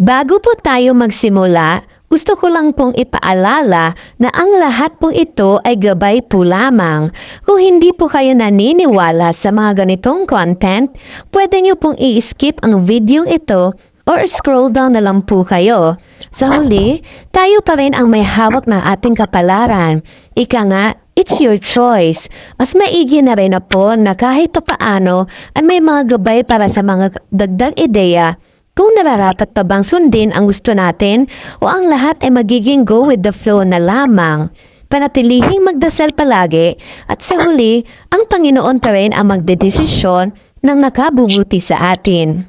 Bago po tayo magsimula, gusto ko lang pong ipaalala na ang lahat po ito ay gabay po lamang. Kung hindi po kayo naniniwala sa mga ganitong content, pwede nyo pong i-skip ang video ito or scroll down na lang po kayo. Sa huli, tayo pa rin ang may hawak ng ating kapalaran. Ika nga, it's your choice. Mas maigi na rin na po na kahit paano ay may mga gabay para sa mga dagdag ideya. Kung nararapat pa bang sundin ang gusto natin o ang lahat ay magiging go with the flow na lamang. Panatilihing magdasal palagi at sa huli, ang Panginoon pa rin ang magdedesisyon ng nakabubuti sa atin.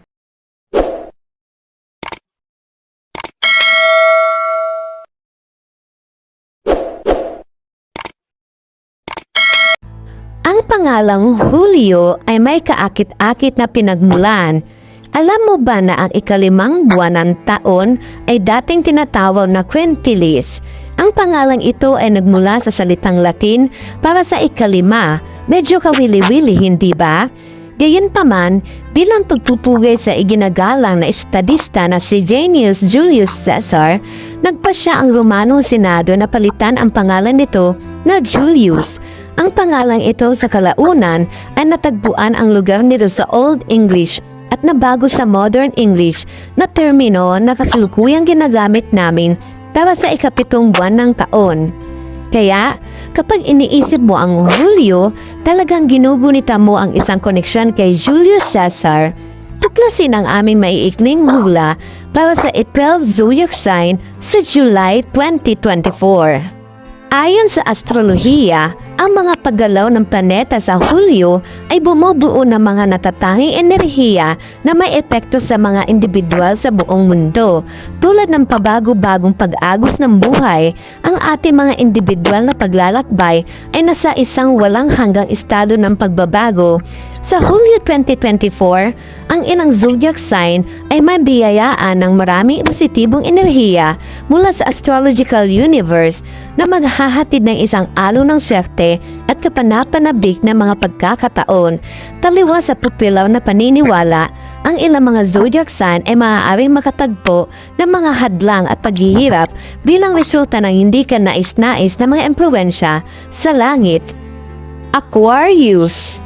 Ang pangalang Hulyo ay may kaakit-akit na pinagmulan. Alam mo ba na ang ikalimang buwan ng taon ay dating tinatawag na Quintilis? Ang pangalang ito ay nagmula sa salitang Latin para sa ikalima. Medyo kawili-wili, hindi ba? Gayunpaman, bilang pagpupugay sa iginagalang na estadista na si Gnaeus Julius Caesar, nagpasya ang Romanong Senado na palitan ang pangalan nito na Julius. Ang pangalang ito sa kalaunan ay natagpuan ang lugar nito sa Old English at nabago sa Modern English na termino na kasalukuyang ginagamit namin para sa ikapitong buwan ng taon. Kaya, kapag iniisip mo ang Hulyo, talagang ginugunita mo ang isang koneksyon kay Julius Caesar. Tuklasin ang aming maiikling hula para sa 12 zodiac sign sa July 2024. Ayon sa astrolohiya, ang mga paggalaw ng planeta sa Hulyo ay bumubuo ng mga natatanging enerhiya na may epekto sa mga individual sa buong mundo. Tulad ng pabago-bagong pag-agos ng buhay, ang ating mga individual na paglalakbay ay nasa isang walang hanggang estado ng pagbabago. Sa Hulyo 2024, ang ilang zodiac sign ay may biyayaan ng maraming positibong enerhiya mula sa astrological universe na maghahatid ng isang alon ng swerte at kapanapanabik na mga pagkakataon. Taliwa sa popular na paniniwala, ang ilang mga zodiac sign ay maaaring makatagpo ng mga hadlang at paghihirap bilang resulta ng hindi ka nais-nais na mga impluwensya sa langit. Aquarius.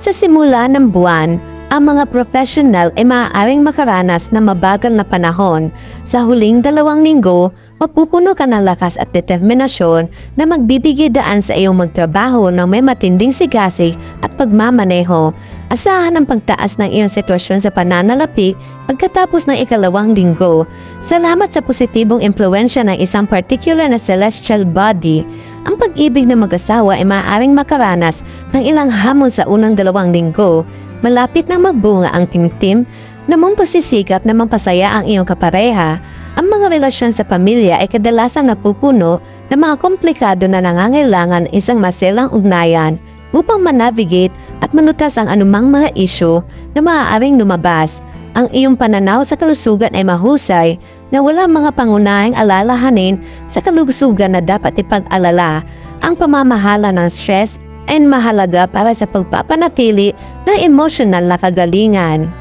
Sa simula ng buwan, ang mga professional ay maaaring makaranas ng mabagal na panahon. Sa huling 2 linggo, mapupuno ka ng lakas at determinasyon na magbibigay daan sa iyong magtrabaho ng may matinding sigasig at pagmamaneho. Asahan ang pagtaas ng iyong sitwasyon sa pananalapi pagkatapos ng 2 linggo. Salamat sa positibong impluensya ng isang particular na celestial body. Ang pag-ibig ng mag-asawa ay maaaring makaranas ng ilang hamon sa unang 2 linggo. Malapit na magbunga ang timtim na mong pasisikap na mampasaya ang iyong kapareha. Ang mga relasyon sa pamilya ay kadalasang napupuno ng mga komplikado na nangangailangan ng isang maselang ugnayan upang manavigate at manutas ang anumang mga isyu na maaaring lumabas. Ang iyong pananaw sa kalusugan ay mahusay na walang mga pangunahing alalahanin sa kalusugan na dapat ipag-alala. Ang pamamahala ng stress ay mahalaga para sa pagpapanatili ng emosyonal na kagalingan.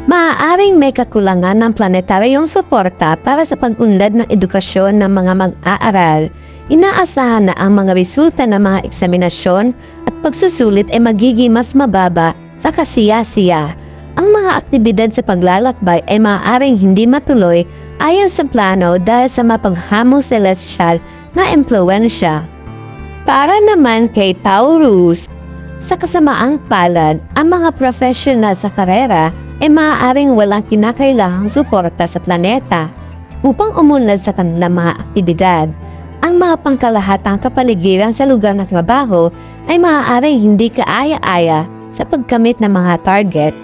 Maaaring may kakulangan ng planetaryong suporta para sa pag-unlad ng edukasyon ng mga mag-aaral. Inaasahan na ang mga resulta ng mga eksaminasyon at pagsusulit ay magiging mas mababa sa kasiya-siya. Ang mga aktibidad sa paglalakbay ay maaaring hindi matuloy ayon sa plano dahil sa mapaghamong celestial na impluwensya. Para naman kay Taurus, sa kasamaang palad, ang mga professional sa karera ay maaaring walang kinakailangang suporta sa planeta upang umunlad sa kanilang mga aktibidad. Ang mga pangkalahatang kapaligiran sa lugar ng trabaho ay maaaring hindi kaaya-aya sa pagkamit ng mga target.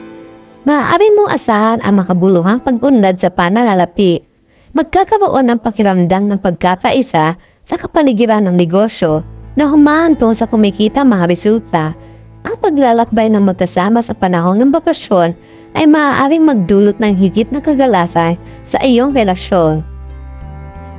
Maaaring mong asahan ang makabuluhang pag-unlad sa pananalapi. Magkakaroon ng pakiramdam ng pagkakaisa sa kapaligiran ng negosyo na humahantong sa kumikita mga resulta. Ang paglalakbay ng magkasama sa panahon ng bakasyon ay maaaring magdulot ng higit na kagalakan sa iyong relasyon.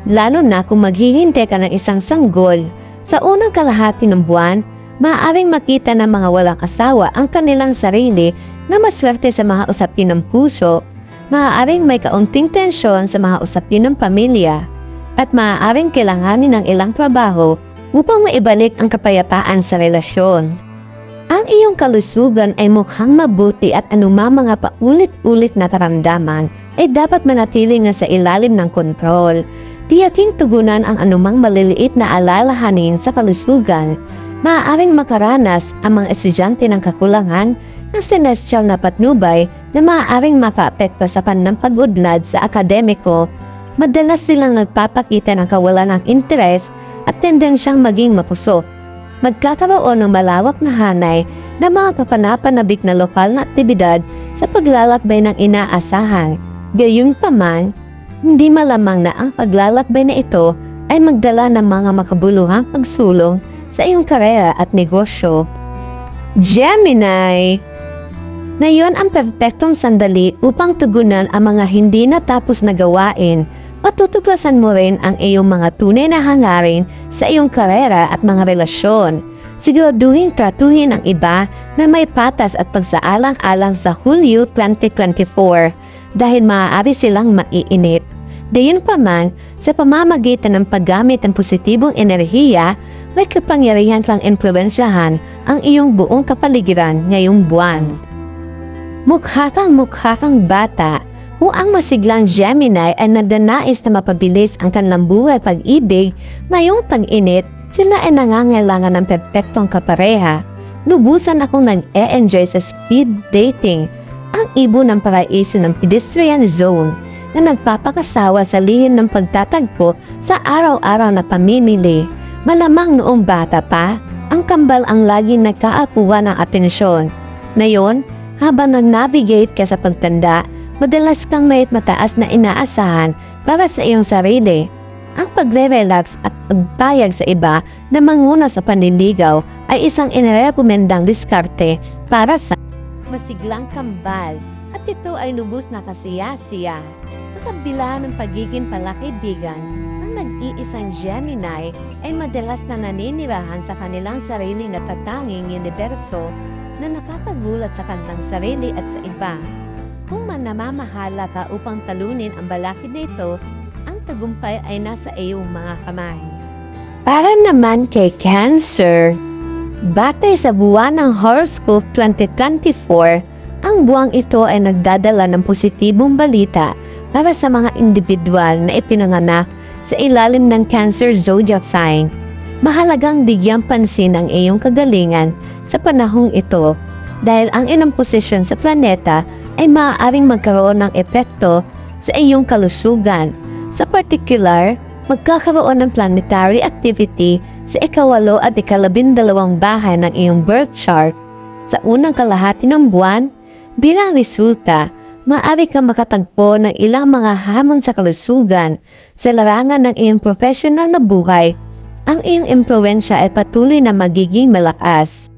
Lalo na kung maghihintay ka ng isang sanggol. Sa unang kalahati ng buwan, maaaring makita ng mga walang asawa ang kanilang sarili na maswerte sa mga usapin ng puso. maaaring may kaunting tensyon sa mga usapin ng pamilya at maaaring kailanganin ng ilang trabaho upang maibalik ang kapayapaan sa relasyon. Ang iyong kalusugan ay mukhang mabuti at anumang mga paulit-ulit na karamdaman ay dapat manatiling na sa ilalim ng kontrol. Tiyaking tugunan ang anumang maliliit na alalahanin sa kalusugan. Maaaring makaranas ang mga estudyante ng kakulangan ng celestial na patnubay na maaaring makaapekto sa kanilang pag-udlad sa akademiko. Madalas silang nagpapakita ng kawalan ng interes at tendensyang maging mapusok. Magkakaroon ng malawak na hanay na mga kapanapanabik na lokal na aktibidad sa paglalakbay ng inaasahan. Gayunpaman, hindi malamang na ang paglalakbay na ito ay magdala ng mga makabuluhang pagsulong sa iyong karera at negosyo. Gemini! Ngayon ang perpektong sandali upang tugunan ang mga hindi natapos na gawain. Matutuklasan mo rin ang iyong mga tunay na hangarin sa iyong karera at mga relasyon. Siguraduhin tratuhin ang iba na may patas at pagsaalang-alang sa Hulyo 2024 dahil maaari silang maiinip. Gayunpaman, sa pamamagitan ng paggamit ng positibong enerhiya, may kapangyarihan kang impluwensyahan ang iyong buong kapaligiran ngayong buwan. Mukha kang bata. Kung ang masiglang Gemini ay nadanais na mapabilis ang kanilang buhay pag-ibig, ngayong tag-init, sila ay nangangailangan ng perpektong kapareha. Lubusan akong nag-e-enjoy sa speed dating, ang ibon ng paraiso ng pedestrian zone na nagpapakasawa sa lihim ng pagtatagpo sa araw-araw na pamimili. Malamang noong bata pa, ang kambal ang laging nagkaakuha ng atensyon. Ngayon, habang nag-navigate ka sa pagtanda, madalas kang may mataas na inaasahan para sa iyong sarili. Ang pagre-relax at pagpayag sa iba na manguna sa panliligaw ay isang inirekomendang diskarte para sa masiglang kambal at ito ay lubos na kasiyasiya. Sa kabila ng pagiging palakaibigan, ang nag-iisang Gemini ay madalas na naninirahan sa kanilang sariling natatanging universo na nakakagulat sa kanilang sarili at sa iba. Kung namamahala ka upang talunin ang balakid na ito, ang tagumpay ay nasa iyong mga kamay. Para naman kay Cancer, batay sa buwan ng Horoscope 2024, ang buwang ito ay nagdadala ng positibong balita para sa mga individual na ipinanganak sa ilalim ng Cancer zodiac sign. Mahalagang bigyang pansin ang iyong kagalingan sa panahong ito dahil ang ilang posisyon sa planeta ay maaaring magkaroon ng epekto sa iyong kalusugan. Sa particular, magkakaroon ng planetary activity sa ika-8 at ika-12 bahay ng iyong birth chart. Sa unang kalahati ng buwan, bilang resulta, maaari kang makatagpo ng ilang mga hamon sa kalusugan sa larangan ng iyong professional na buhay. Ang iyong impluwensya ay patuloy na magiging malakas.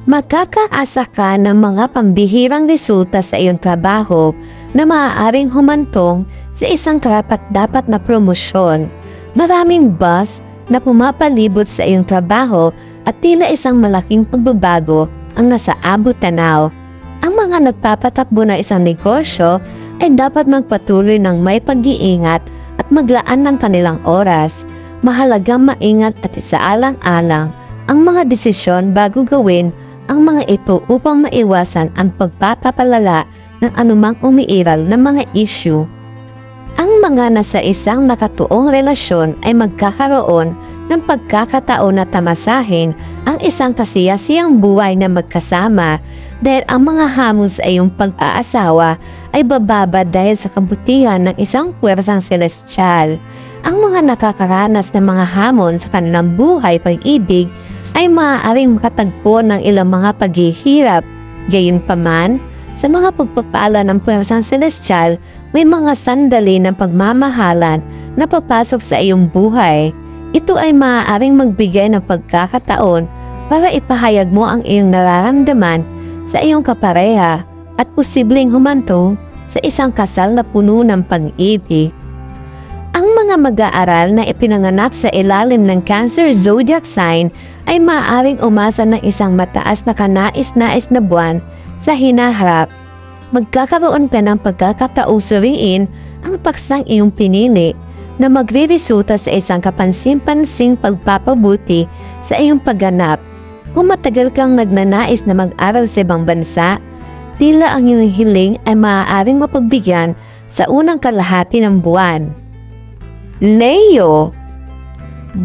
Makakaasa ka ng mga pambihirang resulta sa iyong trabaho na maaaring humantong sa isang karapat-dapat na promosyon. Maraming boss na pumapalibot sa iyong trabaho at tila isang malaking pagbabago ang nasa abot tanaw. Ang mga nagpapatakbo na isang negosyo ay dapat magpatuloy ng may pag-iingat at maglaan ng kanilang oras. Mahalagang maingat at isaalang-alang ang mga desisyon bago gawin ang mga ito upang maiwasan ang pagpapapalala ng anumang umiiral na mga issue. Ang mga nasa isang nakatuong relasyon ay magkakaroon ng pagkakataon na tamasahin ang isang kasiyasiyang buhay na magkasama dahil ang mga hamon sa iyong pag-aasawa ay bababa dahil sa kabutihan ng isang puwersang celestial. Ang mga nakakaranas ng mga hamon sa kanilang buhay pag-ibig ay maaaring makatagpo ng ilang mga paghihirap. Gayunpaman, sa mga pagpapala ng puwersang celestial, may mga sandali ng pagmamahalan na papasok sa iyong buhay. Ito ay maaaring magbigay ng pagkakataon para ipahayag mo ang iyong nararamdaman sa iyong kapareha at posibleng humantong sa isang kasal na puno ng pag-ibig. Ang mga mag-aaral na ipinanganak sa ilalim ng Cancer zodiac sign ay maaaring umasa ng isang mataas na kanais-nais na buwan sa hinaharap. magkakaroon ka ng pagkakataong suriin ang paksang iyong pinili na magre-resulta sa isang kapansin-pansing pagpapabuti sa iyong pagganap. Kung matagal kang nagnanais na mag-aral sa ibang bansa, tila ang iyong hiling ay maaaring mapagbigyan sa unang kalahati ng buwan. Leo,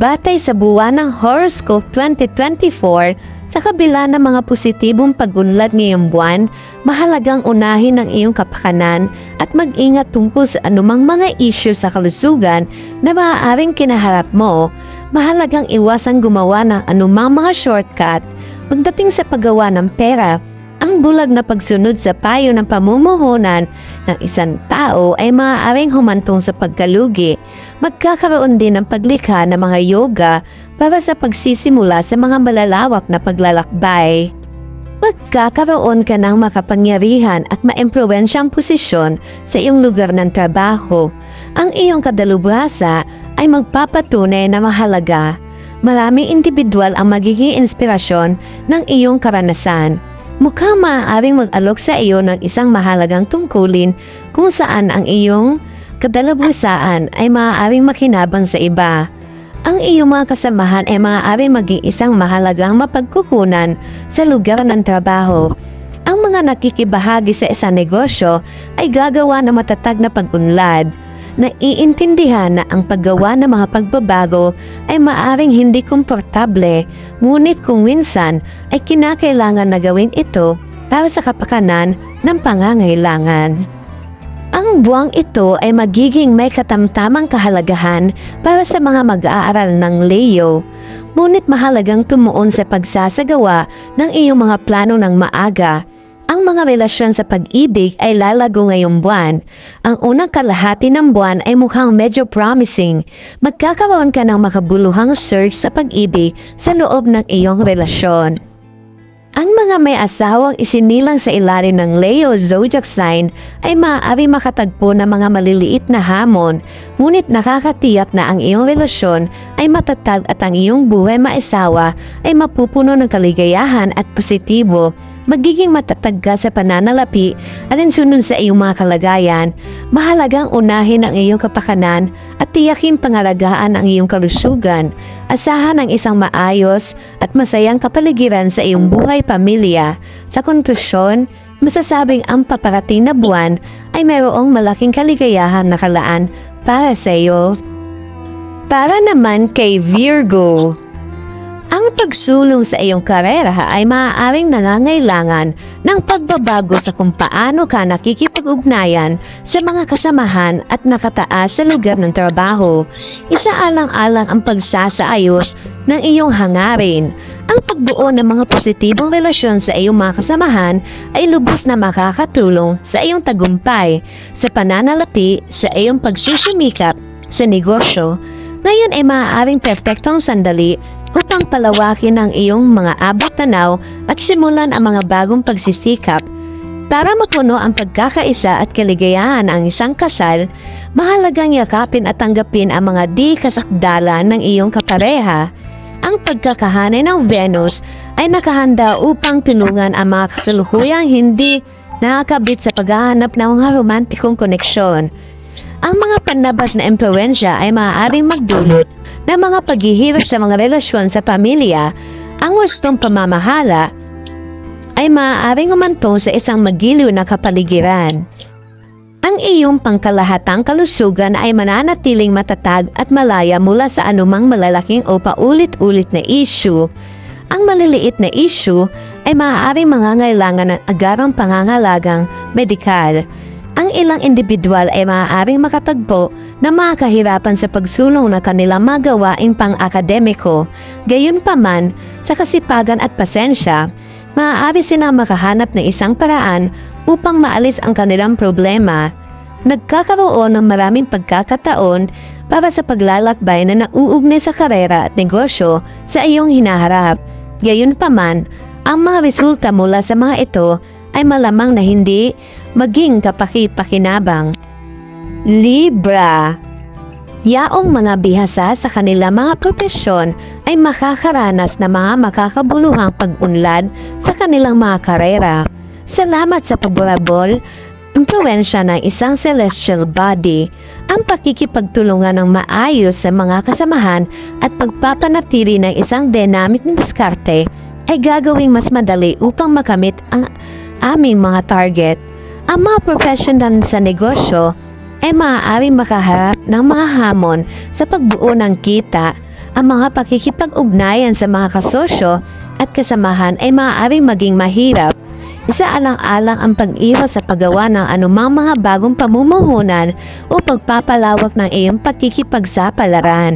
batay sa buwan ng Horoscope 2024, sa kabila ng mga positibong pag-unlad ngayong buwan, mahalagang unahin ang iyong kapakanan at mag-ingat tungkol sa anumang mga issue sa kalusugan na maaaring kinaharap mo. Mahalagang iwasang gumawa ng anumang mga shortcut pagdating sa paggawa ng pera. Ang bulag na pagsunod sa payo ng pamumuhunan ng isang tao ay maaaring humantong sa pagkalugi. Magkakaroon din ng paglikha ng mga yoga para sa pagsisimula sa mga malalawak na paglalakbay. Magkakaroon ka ng makapangyarihan at maimpluwensyang posisyon sa iyong lugar ng trabaho. Ang iyong kadalubhasa ay magpapatunay na mahalaga. Maraming individual ang magiging inspirasyon ng iyong karanasan. Mukhang maaaring mag-alok sa iyo ng isang mahalagang tungkulin kung saan ang iyong kadalubhasaan ay maaaring makinabang sa iba. Ang iyong mga kasamahan ay maaaring maging isang mahalagang mapagkukunan sa lugar ng trabaho. Ang mga nakikibahagi sa isang negosyo ay gagawa ng matatag na pag-unlad. Naiintindihan na ang paggawa ng mga pagbabago ay maaaring hindi komportable, ngunit kung minsan ay kinakailangan na gawin ito para sa kapakanan ng pangangailangan. Ang buwang ito ay magiging may katamtamang kahalagahan para sa mga mag-aaral ng Leo, ngunit mahalagang tumuon sa pagsasagawa ng iyong mga plano ng maaga. Ang mga relasyon sa pag-ibig ay lalago ngayong buwan. Ang unang kalahati ng buwan ay mukhang medyo promising. Magkakaroon ka ng makabuluhang surge sa pag-ibig sa loob ng iyong relasyon. Ang mga may asawang isinilang sa ilalim ng Leo zodiac sign ay maaari makatagpo ng mga maliliit na hamon, ngunit nakakatiyak na ang iyong relasyon ay matatag at ang iyong buhay maisawa ay mapupuno ng kaligayahan at positibo. Magiging matatag ka sa pananalapi at sunod sa iyong mga kalagayan. Mahalagang unahin ang iyong kapakanan at tiyaking pangalagaan ang iyong kalusugan. Asahan ang isang maayos at masayang kapaligiran sa iyong buhay pamilya. Sa konklusyon, masasabing ang paparating na buwan ay mayroong malaking kaligayahan na kalaan para sa iyo. Para naman kay Virgo, ang pagsulong sa iyong karera ay maaaring nangangailangan ng pagbabago sa kung paano ka nakikipag-ugnayan sa mga kasamahan at nakataas sa lugar ng trabaho. Isaalang-alang ang pagsasaayos ng iyong hangarin. Ang pagbuo ng mga positibong relasyon sa iyong mga kasamahan ay lubos na makakatulong sa iyong tagumpay, sa pananalapi, sa iyong pagsusumikap sa negosyo. Ngayon ay maaaring perpektong sandali upang palawakin ang iyong mga abot-tanaw at simulan ang mga bagong pagsisikap. Para mapuno ang pagkakaisa at kaligayahan ang isang kasal, mahalagang yakapin at tanggapin ang mga di kasakdalan ng iyong kapareha. Ang pagkakahanay ng Venus ay nakahanda upang tulungan ang mga kasalukuyang hindi nakakabit sa paghahanap ng mga romantikong koneksyon. Ang mga panlabas na impluwensya ay maaaring magdulot ng mga paghihirap sa mga relasyon sa pamilya. Ang wastong pamamahala ay maaaring umantong sa isang magiliw na kapaligiran. Ang iyong pangkalahatang kalusugan ay mananatiling matatag at malaya mula sa anumang malalaking o paulit-ulit na issue. Ang maliliit na issue ay maaaring mangangailangan ng agarang pangangalagang medikal. Ang ilang individual ay maaaring makatagpo na makahirapan sa pagsulong na kanilang magawaing pang-akademiko. Gayunpaman, sa kasipagan at pasensya, maaari silang makahanap ng isang paraan upang maalis ang kanilang problema. Nagkakaroon ng maraming pagkakataon para sa paglalakbay na nauugnay sa karera at negosyo sa iyong hinaharap. Gayunpaman, ang mga resulta mula sa mga ito ay malamang na hindi maging kapaki-pakinabang. Libra, yaong mga bihasa sa kanilang mga propesyon ay makakaranas na mga makakabuluhang pag-unlad sa kanilang mga karera. Salamat sa favorable impluwensya ng isang celestial body, ang pakikipagtulungan ng maayos sa mga kasamahan at pagpapanatili ng isang dynamic na diskarte ay gagawing mas madali upang makamit ang aming mga target. Ang mga professional sa negosyo ay maaaring makaharap ng mga hamon sa pagbuo ng kita. Ang mga pakikipag-ugnayan sa mga kasosyo at kasamahan ay maaaring maging mahirap. Isaalang-alang ang pag-iwas sa paggawa ng anumang mga bagong pamumuhunan o pagpapalawak ng iyong pakikipagsapalaran.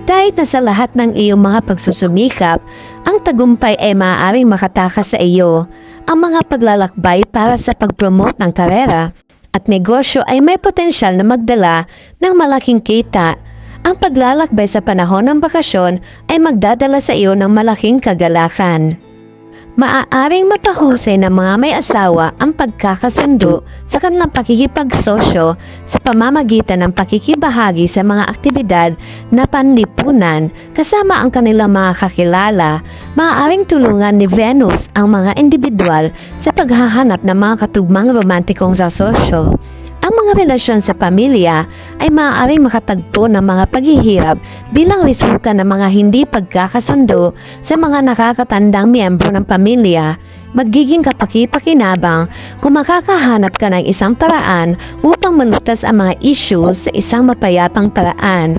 Kahit na sa lahat ng iyong mga pagsusumikap, ang tagumpay ay maaaring makatakas sa iyo. Ang mga paglalakbay para sa pag-promote ng karera at negosyo ay may potensyal na magdala ng malaking kita. Ang paglalakbay sa panahon ng bakasyon ay magdadala sa iyo ng malaking kagalakan. Maaaring mapahusay ng mga may asawa ang pagkakasundo sa kanilang pakikipagsosyo sa pamamagitan ng pakikibahagi sa mga aktibidad na panlipunan kasama ang kanilang mga kakilala. Maaaring tulungan ni Venus ang mga individual sa paghahanap ng mga katugmang romantikong sosyo. Ang mga relasyon sa pamilya ay maaaring makatagpo ng mga paghihirap bilang resulta ng mga hindi pagkakasundo sa mga nakakatandang miyembro ng pamilya. Magiging kapaki-pakinabang kung makakahanap ka ng isang paraan upang malutas ang mga issue sa isang mapayapang paraan.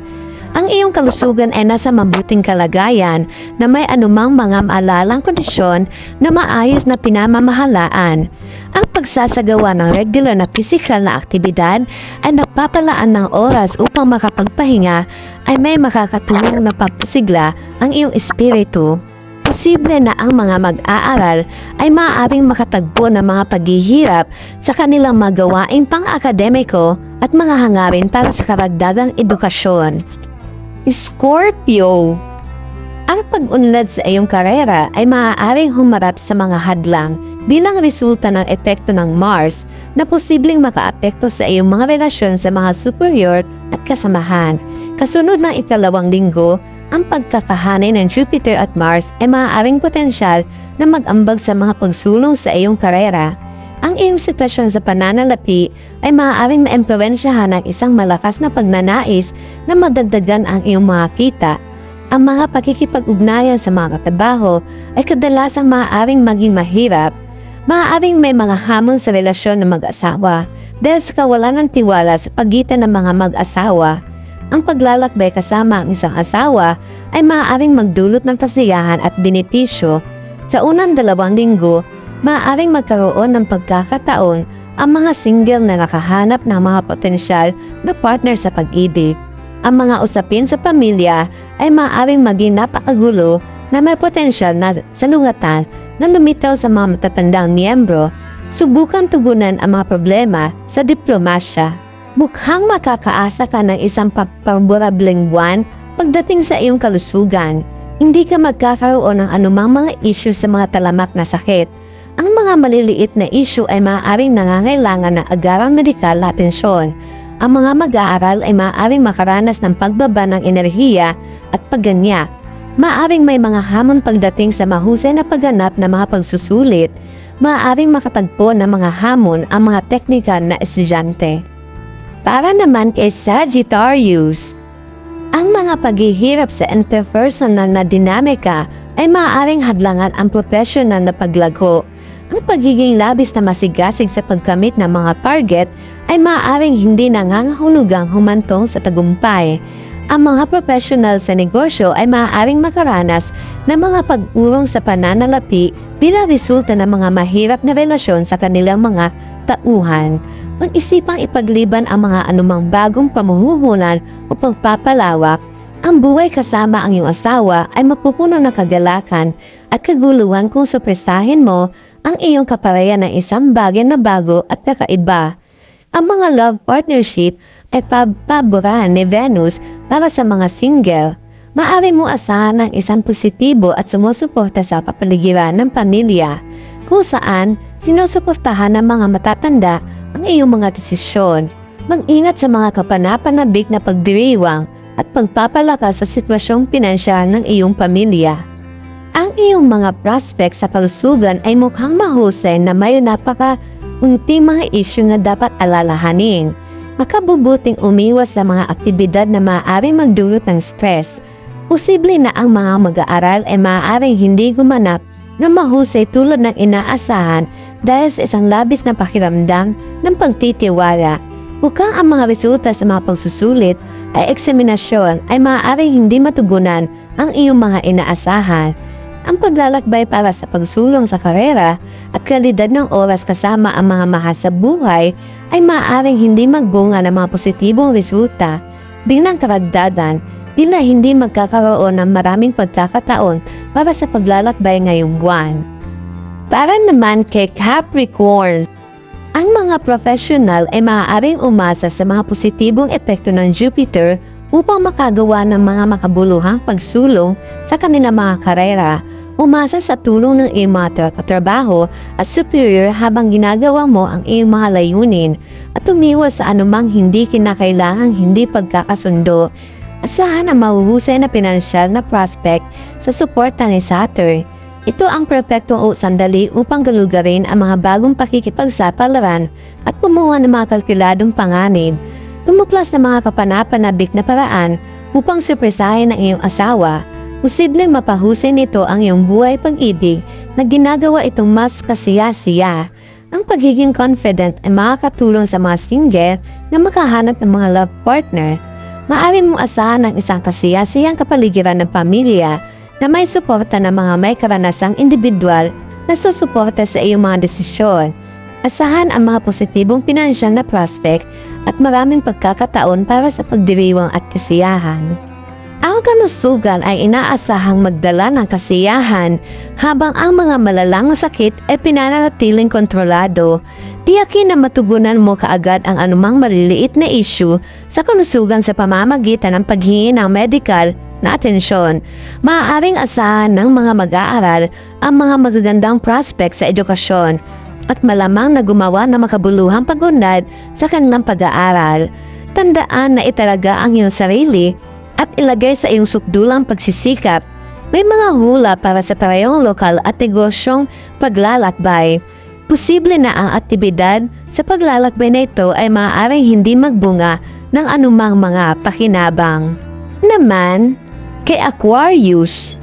Ang iyong kalusugan ay nasa mabuting kalagayan na may anumang mga maalalang kondisyon na maayos na pinamamahalaan. Ang pagsasagawa ng regular na pisikal na aktibidad ay nagpapalaan ng oras upang makapagpahinga ay may makakatulong na papasigla ang iyong espiritu. Posible na ang mga mag-aaral ay maaaring makatagpo ng mga paghihirap sa kanilang magawaing pang-akademiko at mga hangarin para sa karagdagang edukasyon. Scorpio, ang pag-unlad sa iyong karera ay maaaring humarap sa mga hadlang bilang resulta ng epekto ng Mars na posibleng makaapekto sa iyong mga relasyon sa mga superior at kasamahan. Kasunod ng ikalawang linggo, ang pagkakahanay ng Jupiter at Mars ay maaaring potensyal na mag-ambag sa mga pagsulong sa iyong karera. Ang iyong sitwasyon sa pananalapi ay maaaring maimpluwensyahan ng isang malakas na pagnanais na madagdagan ang iyong mga kita. Ang mga pakikipag-ugnayan sa mga katrabaho ay kadalasang maaaring maging mahirap. Maaaring may mga hamon sa relasyon ng mag-asawa dahil sa kawalan ng tiwala sa pagitan ng mga mag-asawa. Ang paglalakbay kasama ang isang asawa ay maaaring magdulot ng kasiyahan at benepisyo. Sa unang 2 linggo, maaaring magkaroon ng pagkakataon ang mga single na nakahanap ng mga potensyal na partner sa pag-ibig. Ang mga usapin sa pamilya ay maaaring maging napakagulo na may potensyal na salungatan na lumitaw sa mga matatandang miyembro. Subukan tugunan ang mga problema sa diplomasya. Mukhang makakaasa ka ng isang pamborableng buwan pagdating sa iyong kalusugan. Hindi ka magkakaroon ng anumang mga issue sa mga talamak na sakit. Ang mga maliliit na issue ay maaaring nangangailangan ng agarang medikal na atensyon. Ang mga mag-aaral ay maaaring makaranas ng pagbaba ng enerhiya at pagganya. Maaaring may mga hamon pagdating sa mahusay na pagganap ng mga pagsusulit. Maaaring makatagpo ng mga hamon ang mga teknikal na estudyante. Para naman kay Sagittarius, ang mga paghihirap sa interpersonal na dinamika ay maaaring hadlangan ang professional na paglago. Ang pagiging labis na masigasig sa pagkamit ng mga target ay maaaring hindi nangangahulugang humantong sa tagumpay. Ang mga professional sa negosyo ay maaaring makaranas ng mga pag-urong sa pananalapi bilang resulta ng mga mahirap na relasyon sa kanilang mga tauhan. Mag-isipang ipagliban ang mga anumang bagong pamumuhunan o pagpapalawak. Ang buhay kasama ang iyong asawa ay mapupuno ng kagalakan at kaguluhan kung supresahin mo ang iyong kaparehan ng isang bagay na bago at kakaiba. Ang mga love partnership ay paborahan ni Venus para sa mga single. Maaari mo asahan ng isang positibo at sumusuporta sa kapaligiran ng pamilya, kung saan sinusuportahan ng mga matatanda ang iyong mga desisyon. Mag-ingat sa mga kapanapanabik na pagdiriwang at pagpapalakas sa sitwasyong pinansyal ng iyong pamilya. Ang iyong mga prospects sa kalusugan ay mukhang mahusay na may napaka-unting mga issue na dapat alalahanin. Makabubuting umiwas sa mga aktibidad na maaaring magdulot ng stress. Posible na ang mga mag-aaral ay maaaring hindi gumanap na mahusay tulad ng inaasahan dahil sa isang labis na pakiramdam ng pagtitiwala. Mukhang ang mga resulta sa mga pagsusulit ay eksaminasyon ay maaaring hindi matugunan ang iyong mga inaasahan. Ang paglalakbay para sa pagsulong sa karera at kalidad ng oras kasama ang mga mahal sa buhay ay maaaring hindi magbunga ng mga positibong resulta. Bilang karagdagan, tila hindi magkakaroon ng maraming pagkakataon para sa paglalakbay ngayong buwan. Para naman kay Capricorn, ang mga professional ay maaaring umasa sa mga positibong epekto ng Jupiter upang makagawa ng mga makabuluhang pagsulong sa kanilang mga karera. Umasa sa tulong ng iyong mga katrabaho at superior habang ginagawa mo ang iyong mga layunin at umiwas sa anumang hindi kinakailangang hindi pagkakasundo. Asahan ang mahuhusay na pinansyal na prospect sa suporta ni Saturn. Ito ang perpektong sandali upang galugarin ang mga bagong pakikipagsapalaran at kumuha ng mga kalkuladong panganib. Tumuklas ng mga kapanapanabik na paraan upang surpresahin ang iyong asawa. Posibleng mapahusay nito ang iyong buhay pag-ibig na ginagawa itong mas kasiya-siya. Ang pagiging confident ay makakatulong sa mga single na makahanap ng mga love partner. Maaari mong asahan ng isang kasiya-siyang kapaligiran ng pamilya na may suporta ng mga may karanasang individual na susuporta sa iyong mga desisyon. Asahan ang mga positibong pinansyal na prospect at maraming pagkakataon para sa pagdiriwang at kasiyahan. Ang kalusugan ay inaasahang magdala ng kasiyahan habang ang mga malalang sakit ay pinananatiling kontrolado. Tiyakin na matugunan mo kaagad ang anumang maliliit na issue sa kalusugan sa pamamagitan ng paghingi ng medical na atensyon. Maaaring asahan ng mga mag-aaral ang mga magagandang prospect sa edukasyon at malamang na gumawa ng makabuluhang pag-unlad sa kanilang pag-aaral. Tandaan na italaga ang iyong sarili at ilagay sa iyong sukdulang pagsisikap. May mga hula para sa parehong lokal at negosyong paglalakbay. Posible na ang aktibidad sa paglalakbay na ito ay maaaring hindi magbunga ng anumang mga pakinabang. Naman, kay Aquarius,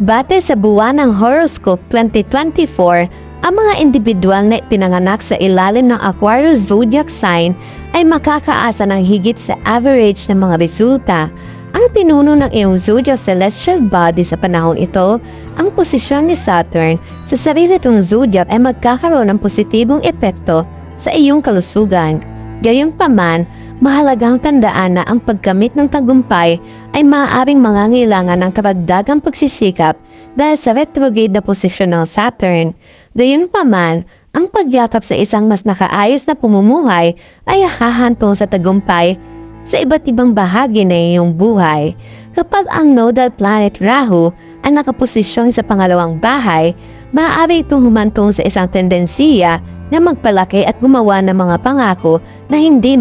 bate sa buwan ng Horoscope 2024, ang mga individual na pinanganak sa ilalim ng Aquarius zodiac sign ay makakaasa ng higit sa average ng mga resulta. Ang pinuno ng iyong zodiac celestial body sa panahon ito, ang posisyon ni Saturn sa sarili itong zodiac ay magkakaroon ng positibong epekto sa iyong kalusugan. Gayunpaman, mahalagang tandaan na ang pagkamit ng tagumpay ay maaaring mangangailangan ng karagdagang pagsisikap dahil sa retrograde na posisyon ng Saturn. Gayunpaman, ang pagyakap sa isang mas nakaayos na pamumuhay ay hahantong sa tagumpay sa iba't ibang bahagi ng iyong buhay. Kapag ang nodal planet Rahu ay nakaposisyon sa pangalawang bahay, maaari itong humantong sa isang tendensiya na magpalaki at gumawa ng mga pangako na hindi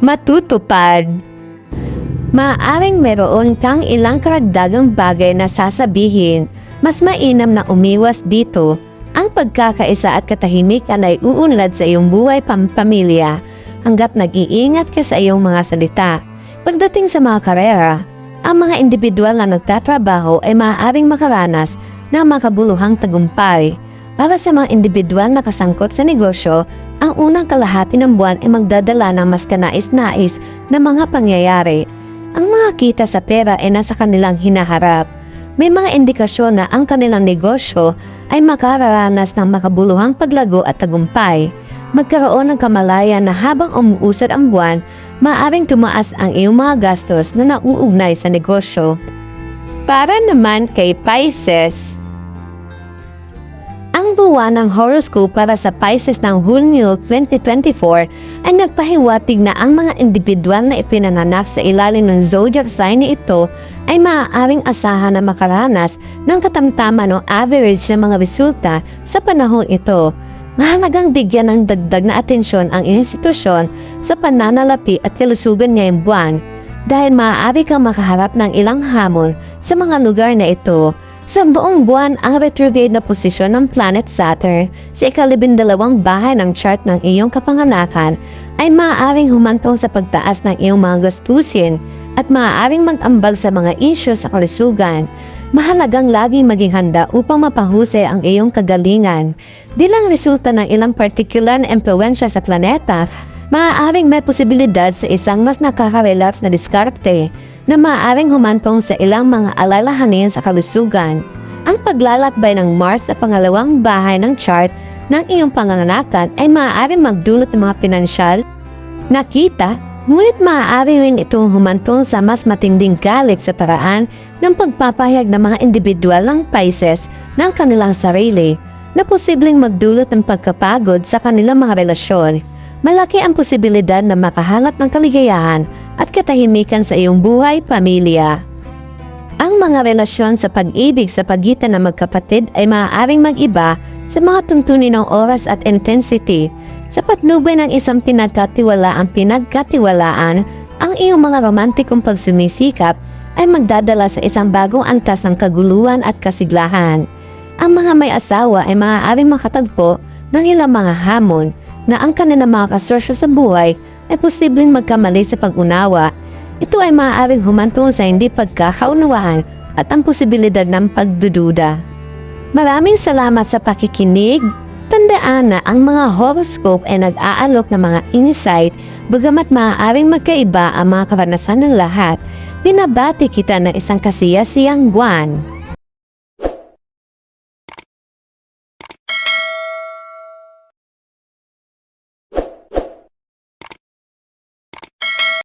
matutupad. Maaaring meron kang ilang karagdagang bagay na sasabihin. Mas mainam na umiwas dito. Ang pagkakaisa at katahimikan ay uunlad sa iyong buhay pampamilya hanggat nag-iingat ka sa iyong mga salita. Pagdating sa mga karera, ang mga individual na nagtatrabaho ay maaaring makaranas ng makabuluhang tagumpay. Para sa mga individual na kasangkot sa negosyo, ang unang kalahati ng buwan ay magdadala ng mas kanais-nais na mga pangyayari. Ang mga kita sa pera ay nasa kanilang hinaharap. May mga indikasyon na ang kanilang negosyo ay makararanas ng makabuluhang paglago at tagumpay. Magkaroon ng kamalayan na habang umuusad ang buwan, maaaring tumaas ang iyong mga gastos na nauugnay sa negosyo. Para naman kay Pisces, ang buwan ng horoscope para sa Pisces ng Hunyo 2024 ay nagpahiwatig na ang mga individual na ipinanganak sa ilalim ng zodiac sign na ito ay maaaring asahan na makaranas ng katamtaman o average na mga resulta sa panahon ito. Mahalagang bigyan ng dagdag na atensyon ang iyong sitwasyon sa pananalapi at kalusugan ngayong buwan dahil maaari kang makaharap ng ilang hamon sa mga lugar na ito. Sa buong buwan, ang retrograde na posisyon ng planet Saturn sa ika-12 bahay ng chart ng iyong kapanganakan ay maaaring humantong sa pagtaas ng iyong mga gastusin at maaaring mag-ambag sa mga isyu sa kalusugan. Mahalagang laging maging handa upang mapahusay ang iyong kagalingan. Bilang resulta ng ilang partikular na impluwensya sa planeta, maaaring may posibilidad sa isang mas nakaka-relax na diskarte na maaaring humantong sa ilang mga alalahanin sa kalusugan. Ang paglalakbay ng Mars sa pangalawang bahay ng chart ng iyong panganganakan ay maaaring magdulot ng mga pinansyal na kita, ngunit maaari rin itong humantong sa mas matinding galit sa paraan ng pagpapahayag ng mga individual ng Pisces ng kanilang sarili na posibleng magdulot ng pagkapagod sa kanilang mga relasyon. Malaki ang posibilidad na makahanap ng kaligayahan at katahimikan sa iyong buhay, pamilya. Ang mga relasyon sa pag-ibig sa pagitan ng magkapatid ay maaaring mag-iba sa mga tuntunin ng oras at intensity. Sa patnubay ng isang pinagkatiwalaan, ang iyong mga romantikong pagsumisikap ay magdadala sa isang bagong antas ng kaguluhan at kasiglahan. Ang mga may asawa ay maaaring makatagpo ng ilang mga hamon na ang kanilang mga kasorsyo sa buhay ay posibleng magkamali sa pag-unawa. Ito ay maaaring humantong sa hindi pagkakaunawaan at ang posibilidad ng pagdududa. Maraming salamat sa pakikinig. Tandaan na ang mga horoscope ay nag-aalok ng mga insight, bagamat maaaring magkaiba ang mga karanasan ng lahat. Binabati kita ng isang kasiyasiyang buwan.